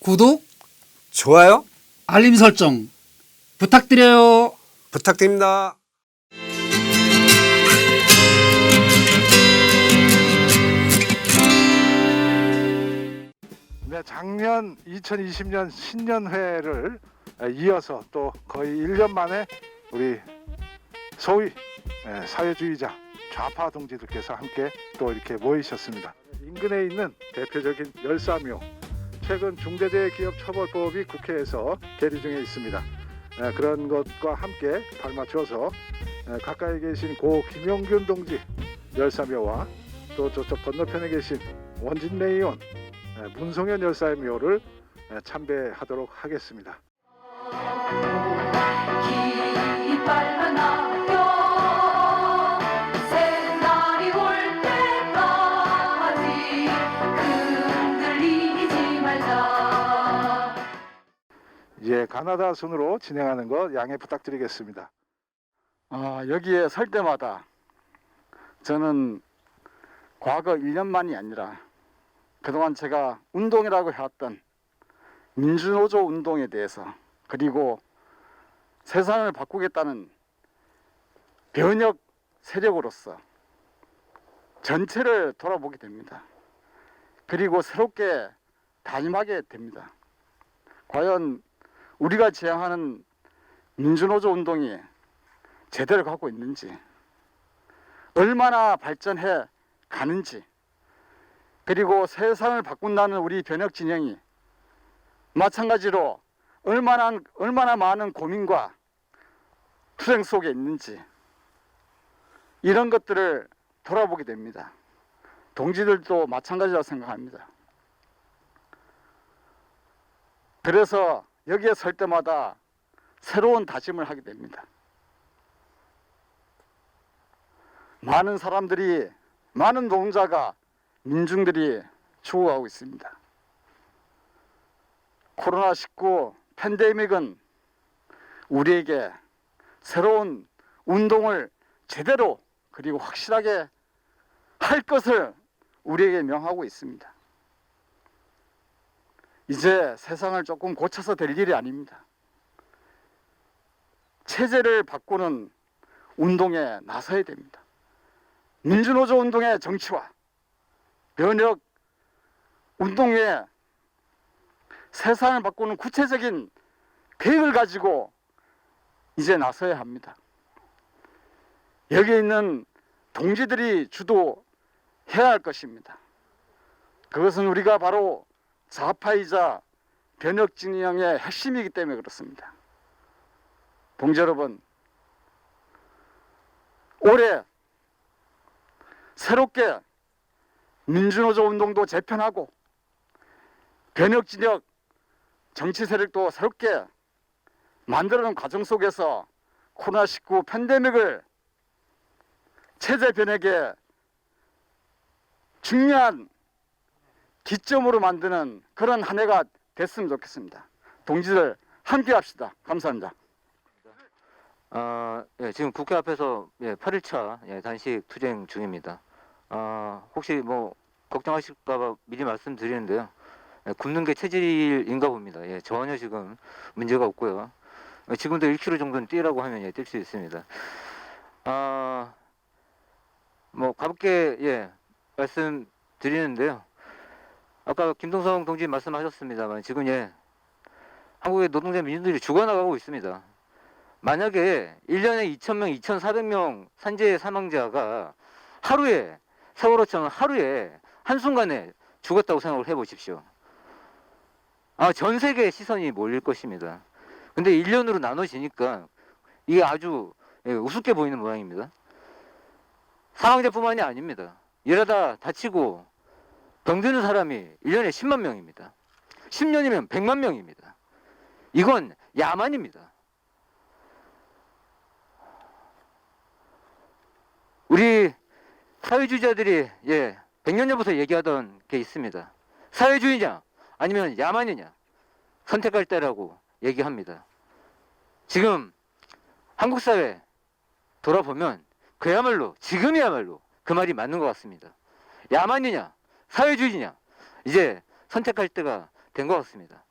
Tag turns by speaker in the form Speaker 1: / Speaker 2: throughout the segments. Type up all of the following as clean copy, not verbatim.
Speaker 1: 구독,
Speaker 2: 좋아요
Speaker 1: 알림 설정 부탁드려요.
Speaker 2: 부탁드립니다.
Speaker 3: 네, 작년 2020년 신년회를 이어서 또 거의 1년 만에 우리 소위 사회주의자 좌파 동지들께서 함께 또 이렇게 모이셨습니다. 인근에 있는 대표적인 열사묘, 최근 중대재해기업처벌법이 국회에서 계류 중에 있습니다. 그런 것과 함께 발맞춰서 가까이 계신 고 김용균 동지 열사묘와 또 저쪽 건너편에 계신 원진내의원 문성현 열사의 묘를 참배하도록 하겠습니다.
Speaker 4: 깃발만 나며 새날이 올 때까지 흔들리지 말자.
Speaker 3: 이제 가나다 순으로 진행하는 것 양해 부탁드리겠습니다.
Speaker 5: 여기에 설 때마다 저는 과거 1년만이 아니라 그동안 제가 운동이라고 해왔던 민주노조 운동에 대해서, 그리고 세상을 바꾸겠다는 변혁 세력으로서 전체를 돌아보게 됩니다. 그리고 새롭게 다짐하게 됩니다. 과연 우리가 지향하는 민주노조 운동이 제대로 가고 있는지, 얼마나 발전해 가는지, 그리고 세상을 바꾼다는 우리 변혁 진영이 마찬가지로 얼마나 많은 고민과 투쟁 속에 있는지, 이런 것들을 돌아보게 됩니다. 동지들도 마찬가지라고 생각합니다. 그래서 여기에 설 때마다 새로운 다짐을 하게 됩니다. 많은 사람들이, 많은 노동자가, 민중들이 죽어가고 있습니다. 코로나19 팬데믹은 우리에게 새로운 운동을 제대로 그리고 확실하게 할 것을 우리에게 명하고 있습니다. 이제 세상을 조금 고쳐서 될 일이 아닙니다. 체제를 바꾸는 운동에 나서야 됩니다. 민주노조 운동의 정치화, 변혁 운동에 세상을 바꾸는 구체적인 계획을 가지고 이제 나서야 합니다. 여기 있는 동지들이 주도해야 할 것입니다. 그것은 우리가 바로 좌파이자 변혁 진영의 핵심이기 때문에 그렇습니다. 동지 여러분, 올해 새롭게 민주노조 운동도 재편하고 변혁 진영 정치 세력도 새롭게 만들어놓은 과정 속에서 코로나19 팬데믹을 체제 변혁의 중요한 기점으로 만드는 그런 한 해가 됐으면 좋겠습니다. 동지들 함께 합시다. 감사합니다.
Speaker 6: 지금 국회 앞에서 8일차 단식 투쟁 중입니다. 혹시 뭐 걱정하실까봐 미리 말씀드리는데요. 굶는 게 체질인가 봅니다. 전혀 지금 문제가 없고요. 지금도 1km 정도는 뛰라고 하면 뛸 수 있습니다. 뭐 가볍게 말씀드리는데요. 아까 김동성 동지 말씀하셨습니다만 지금 한국의 노동자 민중들이 죽어나가고 있습니다. 만약에 1년에 2,000명, 2,400명 산재 사망자가 하루에, 세월호처럼 하루에 한순간에 죽었다고 생각을 해보십시오. 전 세계의 시선이 몰릴 것입니다. 근데 1년으로 나눠지니까 이게 아주 우습게 보이는 모양입니다. 사망자뿐만이 아닙니다. 이러다 다치고 병드는 사람이 1년에 10만 명입니다. 10년이면 100만 명입니다. 이건 야만입니다. 우리 사회주의자들이 100년 전부터 얘기하던 게 있습니다. 사회주의냐 아니면 야만이냐 선택할 때라고 얘기합니다. 지금 한국 사회 돌아보면 그야말로 지금이야말로 그 말이 맞는 것 같습니다. 야만이냐 사회주의냐 이제 선택할 때가 된 것 같습니다.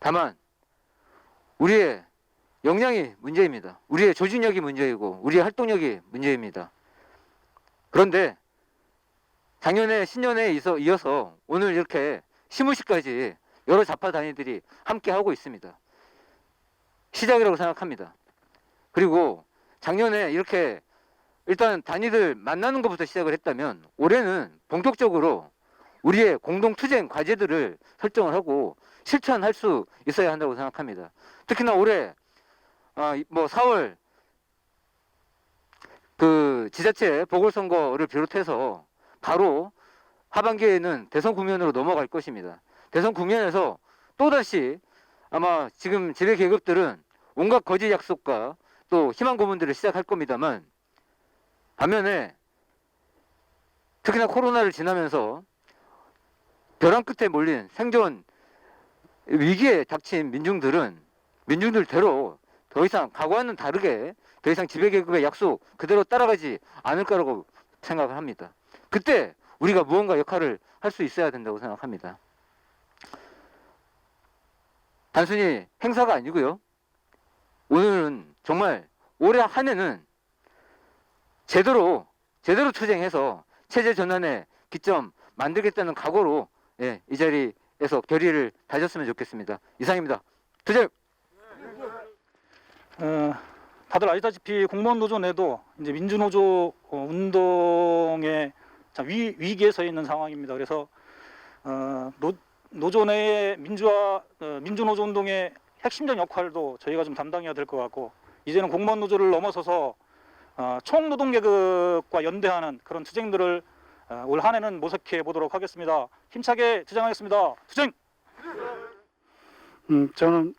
Speaker 6: 다만 우리의 역량이 문제입니다. 우리의 조직력이 문제이고 우리의 활동력이 문제입니다. 그런데 작년에 신년에 이어서 오늘 이렇게 시무시까지 여러 좌파 단위들이 함께 하고 있습니다. 시작이라고 생각합니다. 그리고 작년에 이렇게 일단 단위들 만나는 것부터 시작을 했다면 올해는 본격적으로 우리의 공동 투쟁 과제들을 설정을 하고 실천할 수 있어야 한다고 생각합니다. 특히나 올해 4월 그 지자체 보궐선거를 비롯해서 바로 하반기에는 대선 국면으로 넘어갈 것입니다. 대선 국면에서 또다시 아마 지금 지배 계급들은 온갖 거짓 약속과 또 희망 고문들을 시작할 겁니다만, 반면에 특히나 코로나를 지나면서 벼랑 끝에 몰린 생존 위기에 닥친 민중들대로 더 이상 과거와는 다르게 더 이상 지배계급의 약속 그대로 따라가지 않을 거라고 생각을 합니다. 그때 우리가 무언가 역할을 할 수 있어야 된다고 생각합니다. 단순히 행사가 아니고요. 오늘은 정말 올해 한 해는 제대로 투쟁해서 체제 전환의 기점 만들겠다는 각오로 이 자리에서 결의를 다졌으면 좋겠습니다. 이상입니다. 투쟁!
Speaker 7: 다들 아시다시피 공무원 노조 내도 이제 민주노조 운동의 위기에 서 있는 상황입니다. 그래서 노조 내의 민주노조 운동의 핵심적 역할도 저희가 좀 담당해야 될 것 같고, 이제는 공무원 노조를 넘어서서 총노동계급과 연대하는 그런 투쟁들을 올 한 해는 모색해 보도록 하겠습니다. 힘차게 투쟁하겠습니다. 투쟁!
Speaker 8: 저는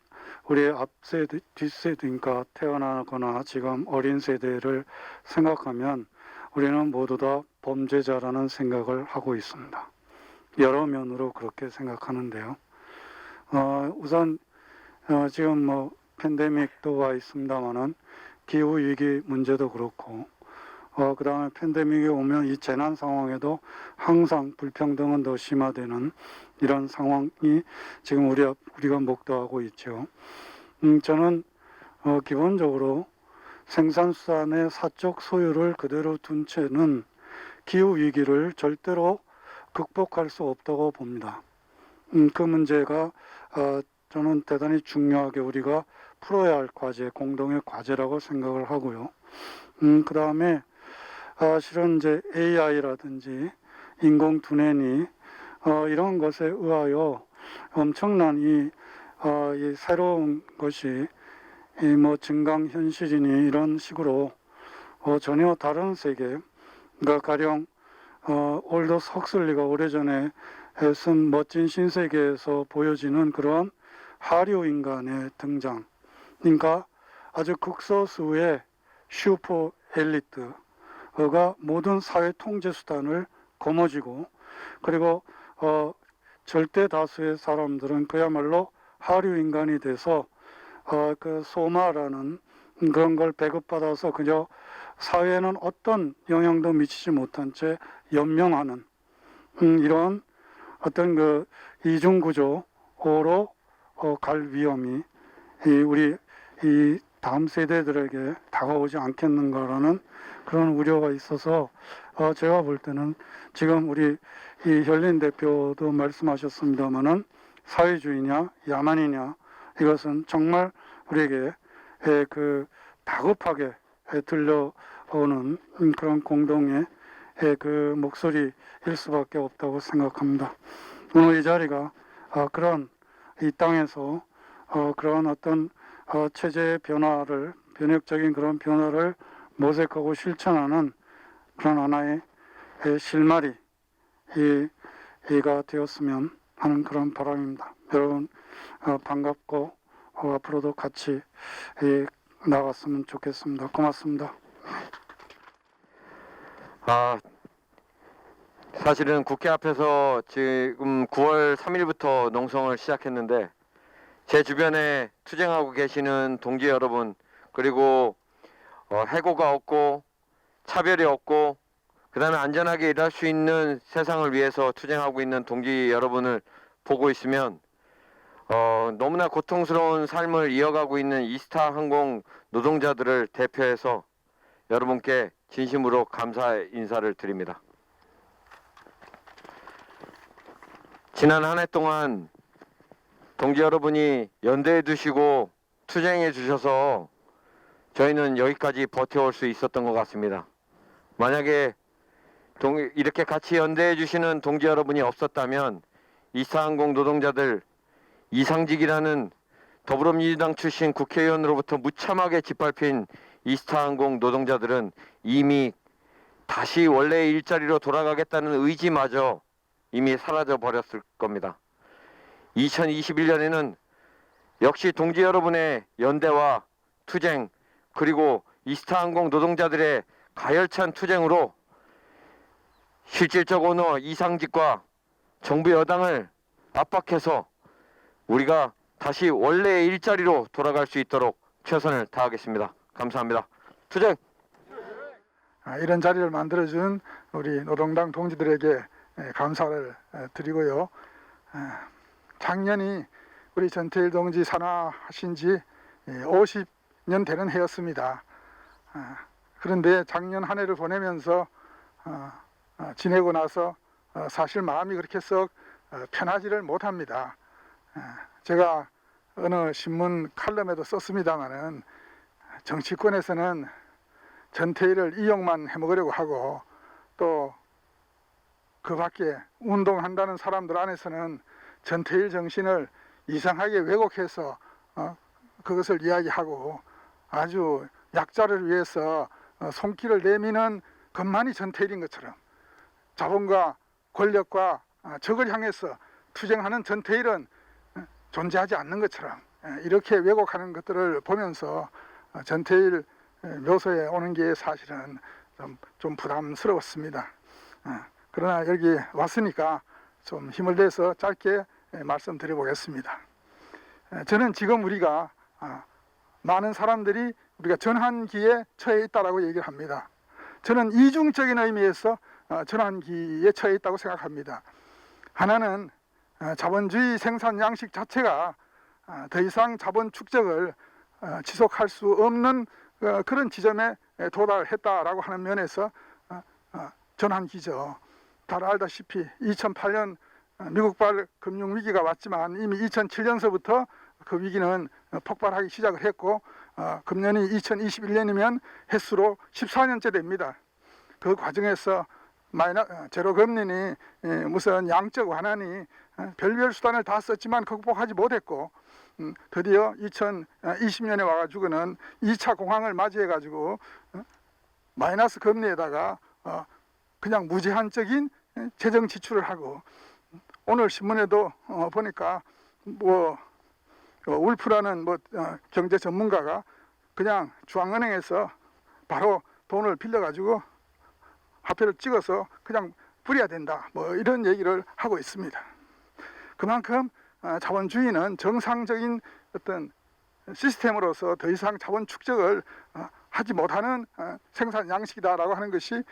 Speaker 8: 우리 앞세대, 뒷세대니까 태어나거나 지금 어린 세대를 생각하면 우리는 모두 다 범죄자라는 생각을 하고 있습니다. 여러 면으로 그렇게 생각하는데요. 우선 지금 팬데믹도 와 있습니다만은 기후 위기 문제도 그렇고, 그 다음에 팬데믹이 오면 이 재난 상황에도 항상 불평등은 더 심화되는 이런 상황이 지금 우리가 목도하고 있죠. 저는 기본적으로 생산수산의 사적 소유를 그대로 둔 채는 기후 위기를 절대로 극복할 수 없다고 봅니다. 그 문제가 저는 대단히 중요하게 우리가 풀어야 할 과제, 공동의 과제라고 생각을 하고요. 그 다음에 실은 이제 AI라든지 인공두뇌니 이런 것에 의하여 엄청난 이 새로운 것이 증강현실이니 이런 식으로 전혀 다른 세계, 그러니까 가령 올더스 헉슬리가 오래전에 쓴 멋진 신세계에서 보여지는 그런 하류 인간의 등장, 그러니까 아주 극소수의 슈퍼 엘리트가 모든 사회 통제 수단을 거머쥐고, 그리고 절대 다수의 사람들은 그야말로 하류 인간이 돼서 그 소마라는 그런 걸 배급받아서 그저 사회에는 어떤 영향도 미치지 못한 채 연명하는 이런 어떤 그 이중 구조로 갈 위험이 우리 이 다음 세대들에게 다가오지 않겠는가라는 그런 우려가 있어서 제가 볼 때는 지금 우리 이 혈린 대표도 말씀하셨습니다마는 사회주의냐 야만이냐, 이것은 정말 우리에게 그 다급하게 들려오는 그런 공동의 그 목소리일 수밖에 없다고 생각합니다. 오늘 이 자리가 그런 이 땅에서 그런 어떤 체제의 변화를, 변혁적인 그런 변화를 모색하고 실천하는 그런 하나의 실마리가 되었으면 하는 그런 바람입니다. 여러분 반갑고 앞으로도 같이 나갔으면 좋겠습니다. 고맙습니다.
Speaker 9: 사실은 국회 앞에서 지금 9월 3일부터 농성을 시작했는데, 제 주변에 투쟁하고 계시는 동지 여러분, 그리고 해고가 없고 차별이 없고 그 다음에 안전하게 일할 수 있는 세상을 위해서 투쟁하고 있는 동지 여러분을 보고 있으면 너무나 고통스러운 삶을 이어가고 있는 이스타 항공 노동자들을 대표해서 여러분께 진심으로 감사 인사를 드립니다. 지난 한 해 동안 동지 여러분이 연대해 주시고 투쟁해 주셔서 저희는 여기까지 버텨올 수 있었던 것 같습니다. 만약에 이렇게 같이 연대해 주시는 동지 여러분이 없었다면 이스타항공 노동자들 이상직이라는 더불어민주당 출신 국회의원으로부터 무참하게 짓밟힌 이스타항공 노동자들은 이미 다시 원래의 일자리로 돌아가겠다는 의지마저 이미 사라져 버렸을 겁니다. 2021년에는 역시 동지 여러분의 연대와 투쟁 그리고 이스타항공 노동자들의 가열찬 투쟁으로 실질적 오너 이상직과 정부 여당을 압박해서 우리가 다시 원래의 일자리로 돌아갈 수 있도록 최선을 다하겠습니다. 감사합니다. 투쟁!
Speaker 8: 이런 자리를 만들어준 우리 노동당 동지들에게 감사를 드리고요. 작년이 우리 전태일 동지 산하하신 지 50년 되는 해였습니다. 그런데 작년 한 해를 보내면서 지내고 나서 사실 마음이 그렇게 썩 편하지를 못합니다. 제가 어느 신문 칼럼에도 썼습니다마는 정치권에서는 전태일을 이용만 해먹으려고 하고 또 그 밖에 운동한다는 사람들 안에서는 전태일 정신을 이상하게 왜곡해서 그것을 이야기하고 아주 약자를 위해서 손길을 내미는 것만이 전태일인 것처럼 자본과 권력과 적을 향해서 투쟁하는 전태일은 존재하지 않는 것처럼 이렇게 왜곡하는 것들을 보면서 전태일 묘소에 오는 게 사실은 좀 부담스러웠습니다. 그러나 여기 왔으니까 좀 힘을 내서 짧게 말씀드려 보겠습니다. 저는 지금 우리가 많은 사람들이 우리가 전환기에 처해 있다라고 얘기를 합니다. 저는 이중적인 의미에서 전환기에 처해 있다고 생각합니다. 하나는 자본주의 생산 양식 자체가 더 이상 자본 축적을 지속할 수 없는 그런 지점에 도달했다라고 하는 면에서 전환기죠. 다 알다시피 2008년 미국발 금융위기가 왔지만 이미 2007년서부터 그 위기는 폭발하기 시작을 했고 금년이 2021년이면 횟수로 14년째 됩니다. 그 과정에서 제로 금리니 무슨 양적 완화니 별별 수단을 다 썼지만 극복하지 못했고 드디어 2020년에 와가지고는 2차 공황을 맞이해가지고 마이너스 금리에다가 그냥 무제한적인 재정 지출을 하고 오늘 신문에도 보니까 울프라는 경제 전문가가 그냥 중앙은행에서 바로 돈을 빌려가지고 화폐를 찍어서 그냥 뿌려야 된다 이런 얘기를 하고 있습니다. 그만큼 자본주의는 정상적인 어떤 시스템으로서 더 이상 자본 축적을 하지 못하는 생산 양식이다라고 하는 것이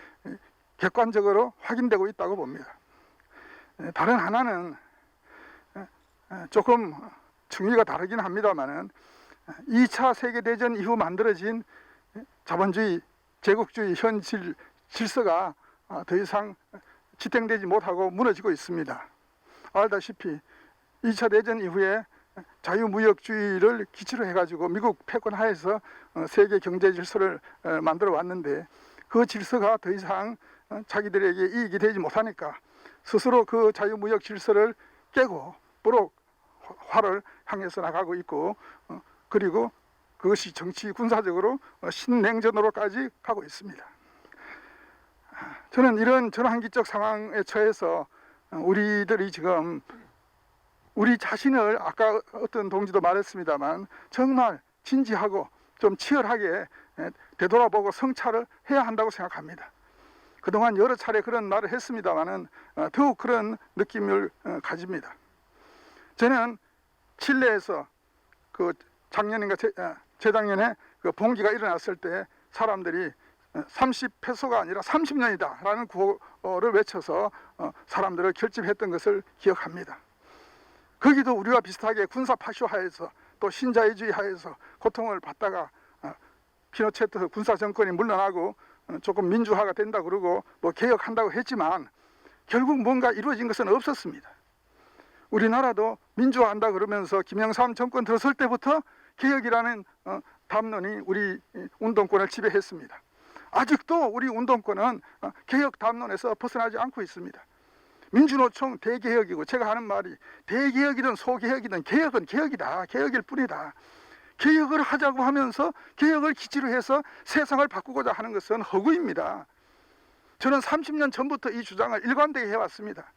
Speaker 8: 객관적으로 확인되고 있다고 봅니다. 다른 하나는 조금 층위가 다르긴 합니다만은 2차 세계대전 이후 만들어진 자본주의, 제국주의 현 질서가 더 이상 지탱되지 못하고 무너지고 있습니다. 알다시피 2차 대전 이후에 자유무역주의를 기치로 해가지고 미국 패권 하에서 세계 경제 질서를 만들어 왔는데 그 질서가 더 이상 자기들에게 이익이 되지 못하니까 스스로 그 자유무역 질서를 깨고 불옥화를 향해서 나가고 있고 그리고 그것이 정치 군사적으로 신냉전으로까지 가고 있습니다. 저는 이런 전환기적 상황에 처해서 우리들이 지금 우리 자신을 아까 어떤 동지도 말했습니다만 정말 진지하고 좀 치열하게 되돌아보고 성찰을 해야 한다고 생각합니다. 그동안 여러 차례 그런 말을 했습니다마는 더욱 그런 느낌을 가집니다. 저는 칠레에서 그 작년인가 재작년에 그 봉기가 일어났을 때 사람들이 30페소가 아니라 30년이다 라는 구호를 외쳐서 사람들을 결집했던 것을 기억합니다. 거기도 우리와 비슷하게 군사 파쇼 하에서 또 신자유주의 하에서 고통을 받다가 피노체트 군사 정권이 물러나고 조금 민주화가 된다 그러고 뭐 개혁한다고 했지만 결국 뭔가 이루어진 것은 없었습니다. 우리나라도 민주화한다 그러면서 김영삼 정권 들어설 때부터 개혁이라는 담론이 우리 운동권을 지배했습니다. 아직도 우리 운동권은 개혁 담론에서 벗어나지 않고 있습니다. 민주노총 대개혁이고, 제가 하는 말이 대개혁이든 소개혁이든 개혁은 개혁이다. 개혁일 뿐이다. 개혁을 하자고 하면서 개혁을 기치로 해서 세상을 바꾸고자 하는 것은 허구입니다. 저는 30년 전부터 이 주장을 일관되게 해왔습니다.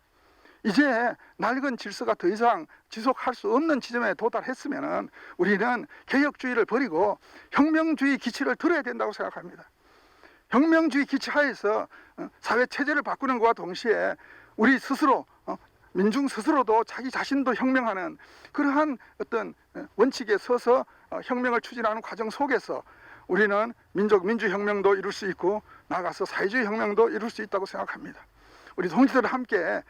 Speaker 8: 이제 낡은 질서가 더 이상 지속할 수 없는 지점에 도달했으면 우리는 개혁주의를 버리고 혁명주의 기치를 들어야 된다고 생각합니다. 혁명주의 기치 하에서 사회 체제를 바꾸는 것과 동시에 우리 스스로, 민중 스스로도 자기 자신도 혁명하는 그러한 어떤 원칙에 서서 혁명을 추진하는 과정 속에서 우리는 민주혁명도 이룰 수 있고 나아가서 사회주의 혁명도 이룰 수 있다고 생각합니다. 우리 동지들 함께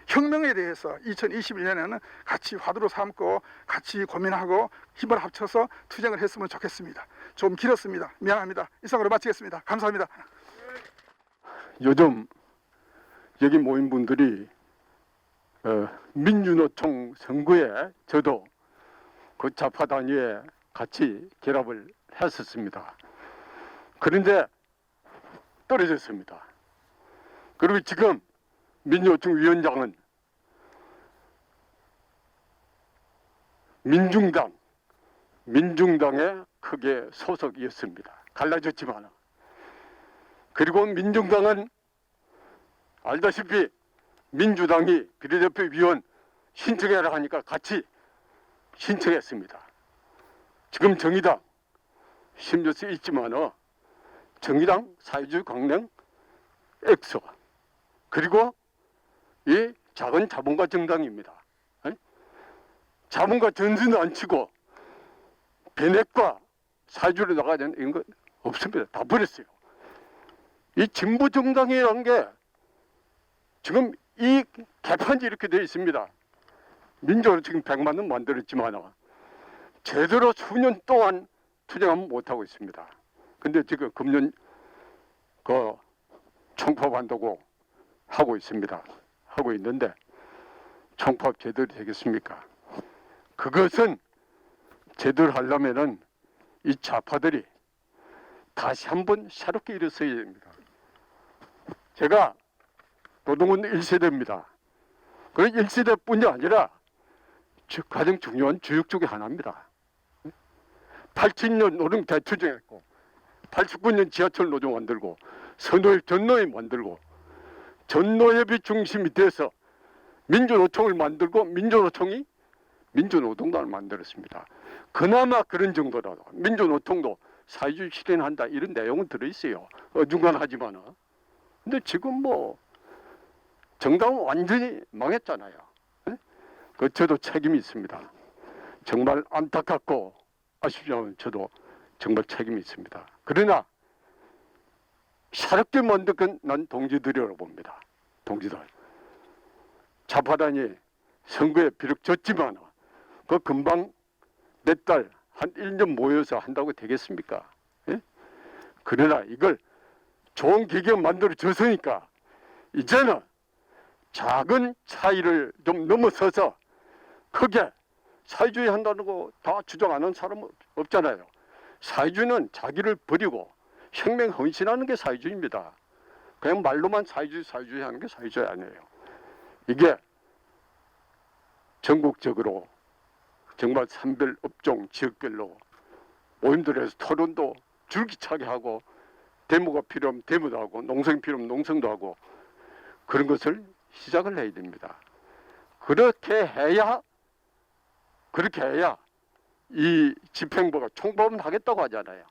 Speaker 8: 혁명에 대해서 2021년에는 같이 화두로 삼고 같이 고민하고 힘을 합쳐서 투쟁을 했으면 좋겠습니다. 좀 길었습니다. 미안합니다. 이상으로 마치겠습니다. 감사합니다.
Speaker 10: 요즘 여기 모인 분들이 민주노총 선거에 저도 그 좌파 단위에 같이 결합을 했었습니다. 그런데 떨어졌습니다. 그리고 지금 민주노총 위원장은 민중당에 크게 소속이었습니다. 갈라졌지만. 그리고 민중당은 알다시피 민주당이 비례대표 위원 신청해라 하니까 같이 신청했습니다. 지금 정의당 심려서 있지만 정의당 사회주의 강령 엑소 그리고 이 작은 자본가 정당입니다. 자본가 전선도 안 치고 변핵과 사회주의로 나가야 되는 이런 거 없습니다. 다 버렸어요. 이 진보 정당이라는 게 지금 이 개판이 이렇게 되어 있습니다. 민주로 지금 100만 원 만들었지만 제대로 수년 동안 투쟁하면 못하고 있습니다. 근데 지금 금년 그 총파업한다고 하고 있습니다. 하고 있는데 총파업 제대로 되겠습니까? 그것은 제대로 하려면은 이 좌파들이 다시 한번 새롭게 일어서야 됩니다. 제가 노동운 1세대입니다. 그 1세대뿐이 아니라 가장 중요한 주역 중에 하나입니다. 87년 노동 대투쟁했고 89년 지하철 노조 만들고 선노협 전노협 만들고 전노협이 중심이 돼서 민주노총을 만들고 민주노총이 민주노동당을 만들었습니다. 그나마 그런 정도라도 민주노총도 사회주의 실현한다 이런 내용은 들어있어요. 어중간하지만. 근데 지금 뭐 정당은 완전히 망했잖아요. 그 저도 책임이 있습니다. 정말 안타깝고 아쉽지만 저도 정말 책임이 있습니다. 그러나 새롭게 만든 건 난 동지들이라고 봅니다. 동지들. 좌파단이 선거에 비록 졌지만 그 금방 몇 달, 한 1년 모여서 한다고 되겠습니까? 예? 그러나 이걸 좋은 계기가 만들어졌으니까 이제는 작은 차이를 좀 넘어서서 크게 사회주의 한다는 거 다 주장하는 사람은 없잖아요. 사회주의는 자기를 버리고 혁명 헌신하는 게 사회주의입니다. 그냥 말로만 사회주의 하는 게 사회주의 아니에요. 이게 전국적으로 정말 산별 업종 지역별로 모임들 해서 토론도 줄기차게 하고 데모가 필요하면 데모도 하고 농성이 필요하면 농성도 하고 그런 것을 시작을 해야 됩니다. 그렇게 해야 이 집행부가 총법은 하겠다고 하잖아요.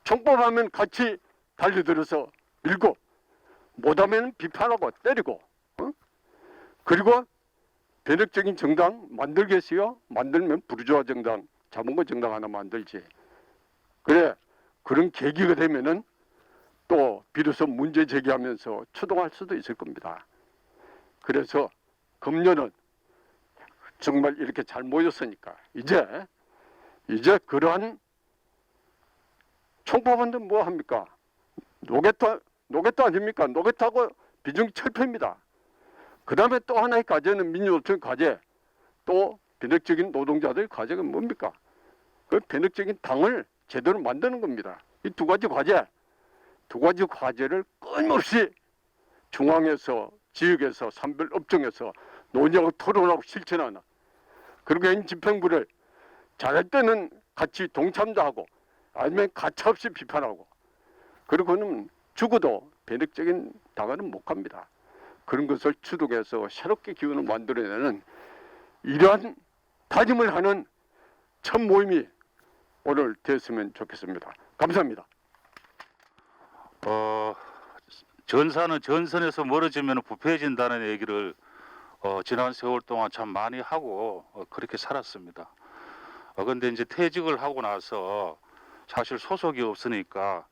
Speaker 10: 총법하면 같이 달려들어서 밀고 못하면 비판하고 때리고 그리고 변혁적인 정당 만들겠어요? 만들면 부르주아 정당, 자본가 정당 하나 만들지. 그래 그런 계기가 되면은 또 비로소 문제 제기하면서 추동할 수도 있을 겁니다. 그래서 금년은 정말 이렇게 잘 모였으니까 이제 그러한 총파반대 뭐 합니까? 노겠다 아닙니까? 노겠다고 비중철폐입니다. 그 다음에 또 하나의 과제는 민주노총 과제, 또 변혁적인 노동자들의 과제가 뭡니까? 그 변혁적인 당을 제대로 만드는 겁니다. 이 두 가지 과제를 끊임없이 중앙에서, 지역에서, 산별 업종에서 논의하고 토론하고 실천하는, 그리고 현 집행부를 잘할 때는 같이 동참도 하고 아니면 가차없이 비판하고, 그리고는 죽어도 변혁적인 당은 못 갑니다. 그런 것을 추동해서 새롭게 기운을 만들어내는 이러한 다짐을 하는 첫 모임이 오늘 됐으면 좋겠습니다. 감사합니다.
Speaker 11: 전사는 전선에서 멀어지면 부패해진다는 얘기를 지난 세월 동안 참 많이 하고 그렇게 살았습니다. 그런데 이제 퇴직을 하고 나서 사실 소속이 없으니까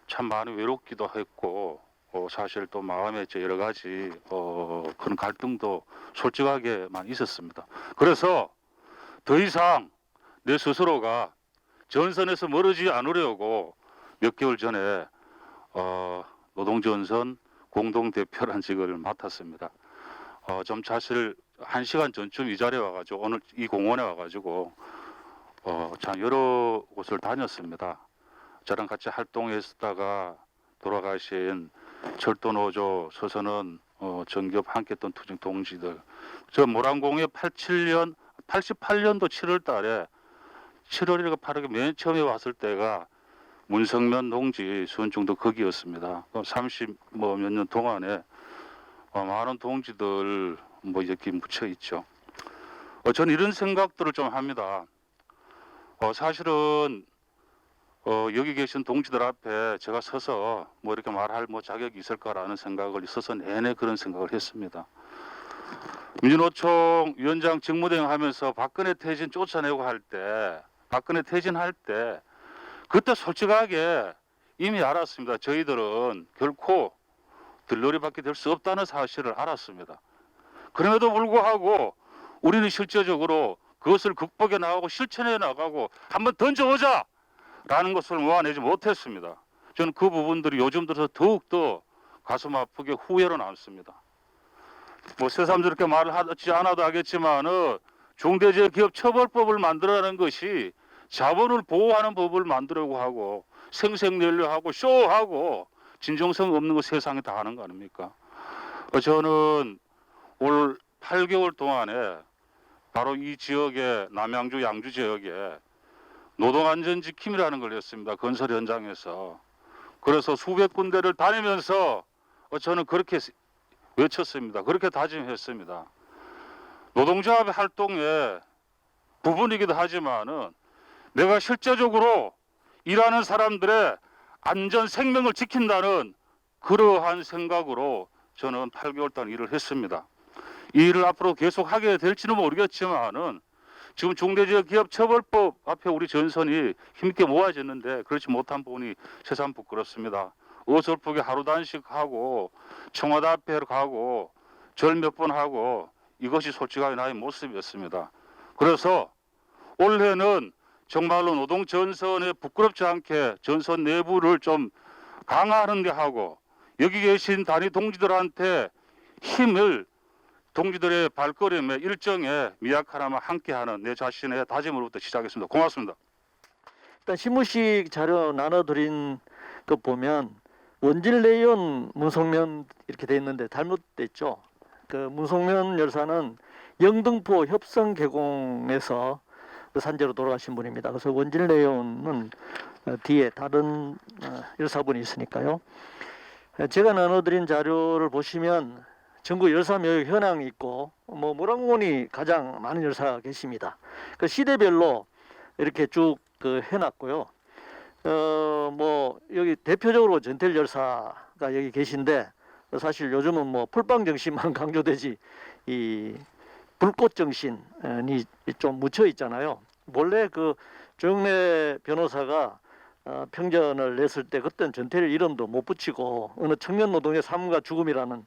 Speaker 11: 참 많이 외롭기도 했고, 사실 또 마음에 여러 가지 그런 갈등도 솔직하게만 있었습니다. 그래서 더 이상 내 스스로가 전선에서 멀어지지 않으려고 몇 개월 전에 노동전선 공동대표라는 직을 맡았습니다. 좀 사실 1시간 전쯤 이 자리에 와가지고, 오늘 이 공원에 와가지고 참 여러 곳을 다녔습니다. 저랑 같이 활동했다가 돌아가신 철도노조 서선은 정겹 함께했던 투쟁 동지들, 저 모란공에 88년도 7월 달에 7월이가 8월에 맨 처음에 왔을 때가 문성면 동지 수원중도 거기였습니다. 30 몇 년 동안에 많은 동지들 이렇게 묻혀 있죠. 저는 이런 생각들을 좀 합니다. 사실은 여기 계신 동지들 앞에 제가 서서 이렇게 말할 자격이 있을까라는 생각을 있어서 내내 그런 생각을 했습니다. 민주노총 위원장 직무대행 하면서 박근혜 퇴진 쫓아내고 박근혜 퇴진할 때 그때 솔직하게 이미 알았습니다. 저희들은 결코 들러리밖에 될 수 없다는 사실을 알았습니다. 그럼에도 불구하고 우리는 실제적으로 그것을 극복해 나가고 실천해 나가고 한번 던져보자 라는 것을 모아내지 못했습니다. 저는 그 부분들이 요즘 들어서 더욱더 가슴 아프게 후회로 남습니다. 새삼 저렇게 말을 하지 않아도 하겠지만 중대재해기업처벌법을 만들어내는 것이 자본을 보호하는 법을 만들려고 하고 생색내려 하고 쇼하고 진정성 없는 거 세상에 다 하는 거 아닙니까? 저는 올 8개월 동안에 바로 이 지역에, 남양주 양주 지역에 노동안전지킴이라는 걸 했습니다. 건설 현장에서. 그래서 수백 군데를 다니면서 저는 그렇게 외쳤습니다. 그렇게 다짐했습니다. 노동조합의 활동의 부분이기도 하지만은 내가 실제적으로 일하는 사람들의 안전 생명을 지킨다는 그러한 생각으로 저는 8개월 동안 일을 했습니다. 이 일을 앞으로 계속 하게 될지는 모르겠지만은 지금 중대재해기업처벌법 앞에 우리 전선이 힘있게 모아졌는데 그렇지 못한 부분이 새삼 부끄럽습니다. 어설프게 하루 단식하고 청와대 앞에 가고 절 몇 번 하고 이것이 솔직하게 나의 모습이었습니다. 그래서 올해는 정말로 노동 전선에 부끄럽지 않게 전선 내부를 좀 강화하는 데 하고 여기 계신 단위 동지들한테 힘을 동지들의 발걸음에 일정에 미약하나마 함께하는 내 자신의 다짐으로부터 시작했습니다. 고맙습니다.
Speaker 12: 일단 신문식 자료 나눠드린 거 보면 원질 내연 문성면 이렇게 돼 있는데 잘못됐죠. 그 문성면 열사는 영등포 협성 계공에서 산재로 돌아가신 분입니다. 그래서 원질 내연은 뒤에 다른 열사분이 있으니까요. 제가 나눠드린 자료를 보시면 전국 열사 묘역 현황이 있고 모란공원이 가장 많은 열사가 계십니다. 그 시대별로 이렇게 쭉 해놨고요. 여기 대표적으로 전태일 열사가 여기 계신데 사실 요즘은 풀빵 정신만 강조되지 이 불꽃 정신이 좀 묻혀 있잖아요. 원래 그 조영래 변호사가 평전을 냈을 때 그때는 전태일 이름도 못 붙이고 어느 청년 노동의 삶과 죽음이라는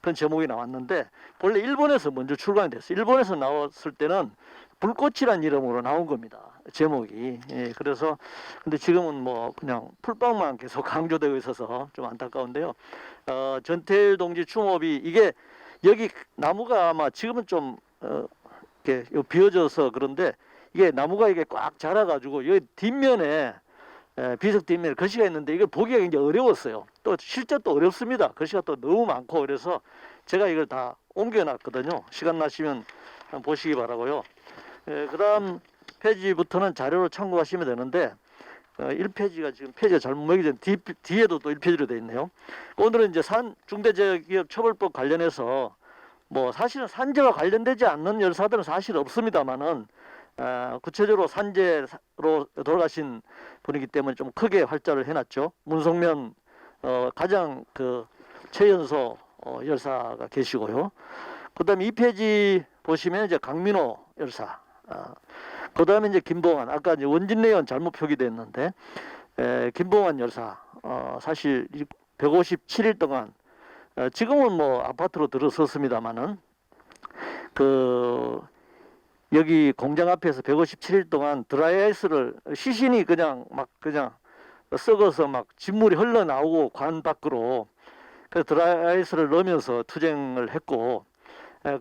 Speaker 12: 그런 제목이 나왔는데 원래 일본에서 먼저 출간이 됐어요. 일본에서 나왔을 때는 불꽃이란 이름으로 나온 겁니다. 제목이. 예, 그래서 근데 지금은 뭐 그냥 풀빵만 계속 강조되고 있어서 좀 안타까운데요. 전태일 동지 추모비 이게 여기 나무가 아마 지금은 좀 이렇게 비어져서 그런데 이게 나무가 이게 꽉 자라가지고 여기 뒷면에 비석 뒷면에 글씨가 있는데 이걸 보기가 굉장히 어려웠어요. 또 실제 또 어렵습니다. 글씨가 또 너무 많고 그래서 제가 이걸 다 옮겨놨거든요. 시간 나시면 한번 보시기 바라고요. 그다음 페이지부터는 자료로 참고하시면 되는데 1페이지가 지금 페이지가 잘못 매겨진 뒤에도 또 1페이지로 되어 있네요. 오늘은 이제 중대재해기업 처벌법 관련해서 뭐 사실은 산재와 관련되지 않는 열사들은 사실 없습니다만은 구체적으로 산재로 돌아가신 분이기 때문에 좀 크게 활자를 해놨죠. 문성면 가장 그 최연소 열사가 계시고요. 그다음에 2페이지 보시면 이제 강민호 열사. 그다음에 이제 김봉환. 아까 이제 원진내연 잘못 표기됐는데 김봉환 열사. 사실 157일 동안 지금은 뭐 아파트로 들어섰습니다만은 그 여기 공장 앞에서 157일 동안 드라이아이스를 시신이 그냥 썩어서 막 진물이 흘러나오고 관 밖으로 그 드라이아이스를 넣으면서 투쟁을 했고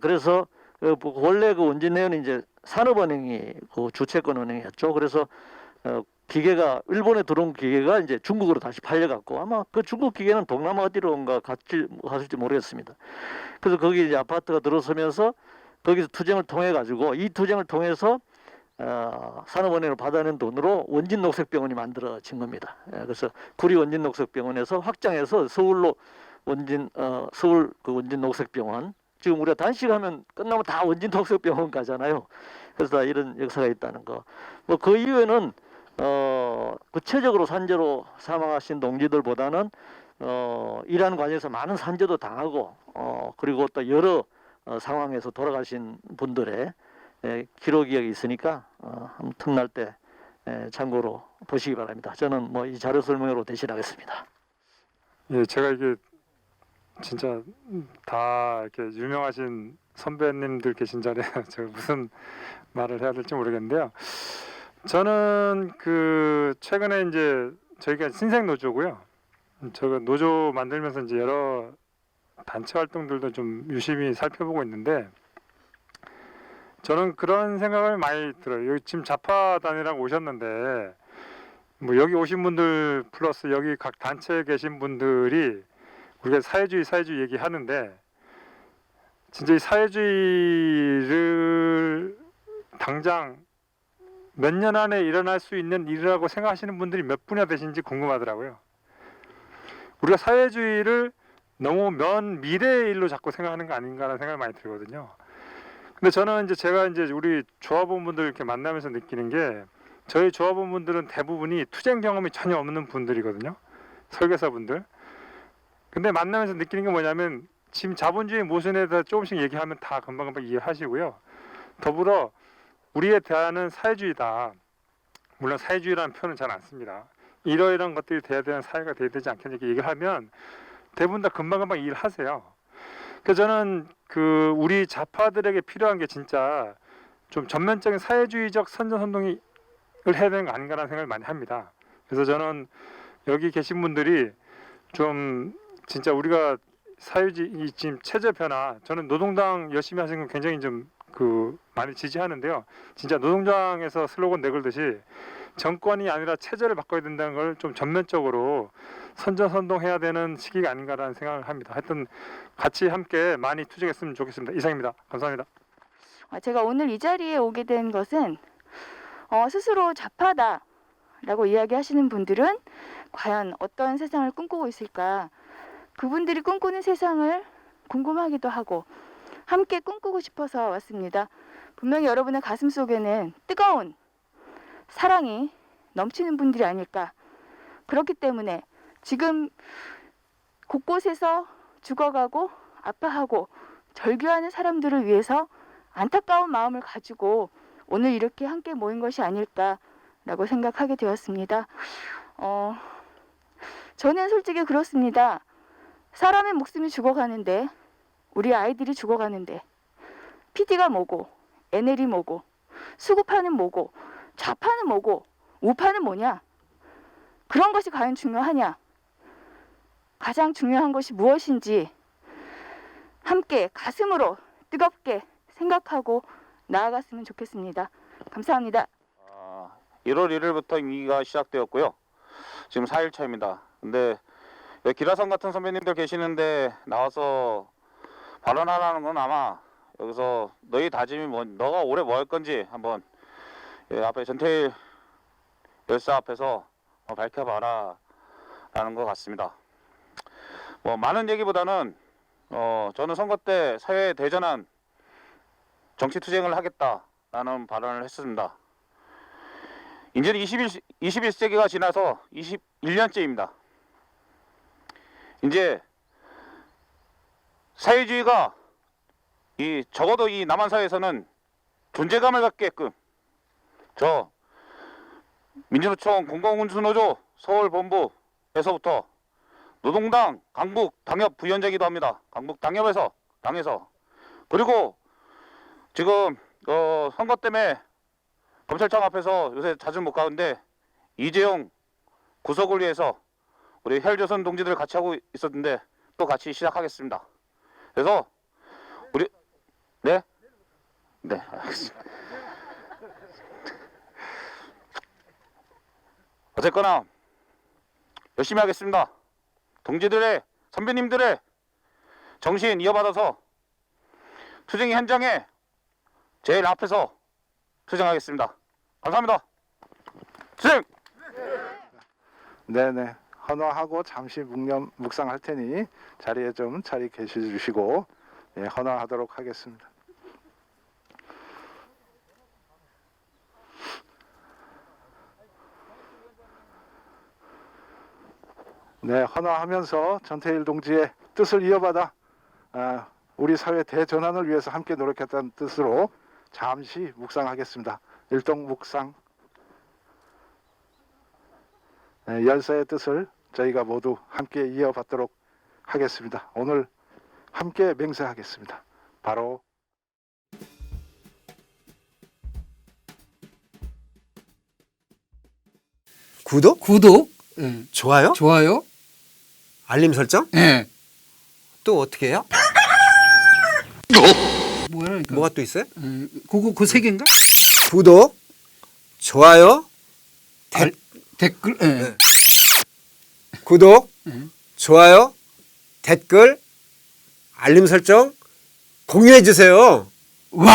Speaker 12: 그래서 원래 그 원진내연이 이제 산업은행이 그 주채권 은행이었죠. 그래서 기계가 일본에 들어온 기계가 이제 중국으로 다시 팔려갔고 아마 그 중국 기계는 동남아 어디론가 갔을지 모르겠습니다. 그래서 거기 이제 아파트가 들어서면서 거기서 투쟁을 통해 가지고 이 투쟁을 통해서 산업은행을 받아낸 돈으로 원진녹색병원이 만들어진 겁니다. 그래서 구리 원진녹색병원에서 확장해서 서울로 서울 그 원진녹색병원 지금 우리가 단식하면 끝나면 다 원진녹색병원 가잖아요. 그래서 다 이런 역사가 있다는 거. 뭐 그 이후에는 구체적으로 산재로 사망하신 동지들보다는 일하는 과정에서 많은 산재도 당하고 그리고 또 여러 상황에서 돌아가신 분들의 기록이 있으니까 한번 틈날 때 참고로 보시기 바랍니다. 저는 뭐 이 자료 설명으로 대신하겠습니다.
Speaker 13: 예, 제가 이게 진짜 다 이렇게 유명하신 선배님들 계신 자리에 제가 무슨 말을 해야 될지 모르겠는데요. 저는 그 최근에 이제 저희가 신생 노조고요. 제가 노조 만들면서 이제 여러 단체 활동들도 좀 유심히 살펴보고 있는데 저는 그런 생각을 많이 들어요. 여기 지금 자파단이라고 오셨는데 뭐 여기 오신 분들 플러스 여기 각 단체에 계신 분들이 우리가 사회주의 얘기하는데 진짜 이 사회주의를 당장 몇 년 안에 일어날 수 있는 일이라고 생각하시는 분들이 몇 분이나 되신지 궁금하더라고요. 우리가 사회주의를 너무 먼 미래의 일로 자꾸 생각하는 거 아닌가라는 생각이 많이 들거든요. 근데 저는 이제 제가 이제 우리 조합원분들 이렇게 만나면서 느끼는 게 저희 조합원분들은 대부분이 투쟁 경험이 전혀 없는 분들이거든요. 설계사분들. 근데 만나면서 느끼는 게 뭐냐면 지금 자본주의 모순에 대해서 조금씩 얘기하면 다 금방금방 이해하시고요. 더불어 우리에 대한 사회주의다. 물론 사회주의라는 표현은 잘 안 씁니다. 이러이러한 것들이 돼야 되는 사회가 돼야 되지 않겠냐 이렇게 얘기를 하면 대부분 다 금방금방 이해를 하세요. 그래서 저는 그 우리 좌파들에게 필요한 게 진짜 좀 전면적인 사회주의적 선전선동을 해야 되는 거 아닌가라는 생각을 많이 합니다. 그래서 저는 여기 계신 분들이 좀 진짜 우리가 사회주의 지금 체제 변화 저는 노동당 열심히 하시는 건 굉장히 좀 그 많이 지지하는데요. 진짜 노동당에서 슬로건 내걸듯이 정권이 아니라 체제를 바꿔야 된다는 걸 좀 전면적으로 선전선동해야 되는 시기가 아닌가라는 생각을 합니다. 하여튼 같이 함께 많이 투쟁했으면 좋겠습니다. 이상입니다. 감사합니다.
Speaker 14: 제가 오늘 이 자리에 오게 된 것은 스스로 좌파다라고 이야기하시는 분들은 과연 어떤 세상을 꿈꾸고 있을까? 그분들이 꿈꾸는 세상을 궁금하기도 하고 함께 꿈꾸고 싶어서 왔습니다. 분명히 여러분의 가슴 속에는 뜨거운 사랑이 넘치는 분들이 아닐까. 그렇기 때문에 지금 곳곳에서 죽어가고 아파하고 절규하는 사람들을 위해서 안타까운 마음을 가지고 오늘 이렇게 함께 모인 것이 아닐까라고 생각하게 되었습니다. 저는 솔직히 그렇습니다. 사람의 목숨이 죽어가는데 우리 아이들이 죽어가는데 PD가 뭐고 NL이 뭐고 수구파는 뭐고 좌파는 뭐고 우파는 뭐냐? 그런 것이 과연 중요하냐? 가장 중요한 것이 무엇인지 함께 가슴으로 뜨겁게 생각하고 나아갔으면 좋겠습니다. 감사합니다.
Speaker 11: 1월 1일부터 임기가 시작되었고요. 지금 4일차입니다. 근데 기라성 같은 선배님들 계시는데 나와서 발언하라는 건 아마 여기서 너희 다짐이 너가 올해 뭐 할 건지 한번 앞에 전태일 열사 앞에서 밝혀봐라 라는 것 같습니다. 많은 얘기보다는 저는 선거 때 사회에 대전한 정치 투쟁을 하겠다라는 발언을 했습니다. 이제는 21세기가 지나서 21년째입니다. 이제 사회주의가 적어도 이 남한 사회에서는 존재감을 갖게끔 저 민주노총 공공운수노조 서울본부에서부터 노동당 강북 당협 부위원장이기도 합니다. 강북 당협에서 당에서 그리고 지금 선거 때문에 검찰청 앞에서 요새 자주 못 가는데 이재용 구속을 위해서 우리 헬조선 동지들 같이 하고 있었는데 또 같이 시작하겠습니다. 그래서 우리 네 알겠습니다. 어쨌거나 열심히 하겠습니다. 동지들의 선배님들의 정신 이어받아서 투쟁 현장에 제일 앞에서 투쟁하겠습니다. 감사합니다. 투쟁!
Speaker 3: 네네. 헌화하고 잠시 묵상할 테니 자리에 좀 자리 계시 주시고 헌화하도록 하겠습니다. 네, 헌화하면서 전태일 동지의 뜻을 이어받아 우리 사회 대전환을 위해서 함께 노력했다는 뜻으로 잠시 묵상하겠습니다. 일동 묵상. 열사의 뜻을 저희가 모두 함께 이어받도록 하겠습니다. 오늘 함께 맹세하겠습니다. 바로
Speaker 2: 구독?
Speaker 1: 예.
Speaker 2: 좋아요?
Speaker 1: 좋아요.
Speaker 2: 알림 설정?
Speaker 1: 예.
Speaker 2: 또 어떻게 해요?
Speaker 1: 뭐야 이거?
Speaker 2: 뭐가 또 있어요?
Speaker 1: 그 세 개인가?
Speaker 2: 구독, 좋아요,
Speaker 1: 댓글. 예.
Speaker 2: 네. 구독, 좋아요, 댓글, 알림 설정 공유해 주세요.
Speaker 1: 와.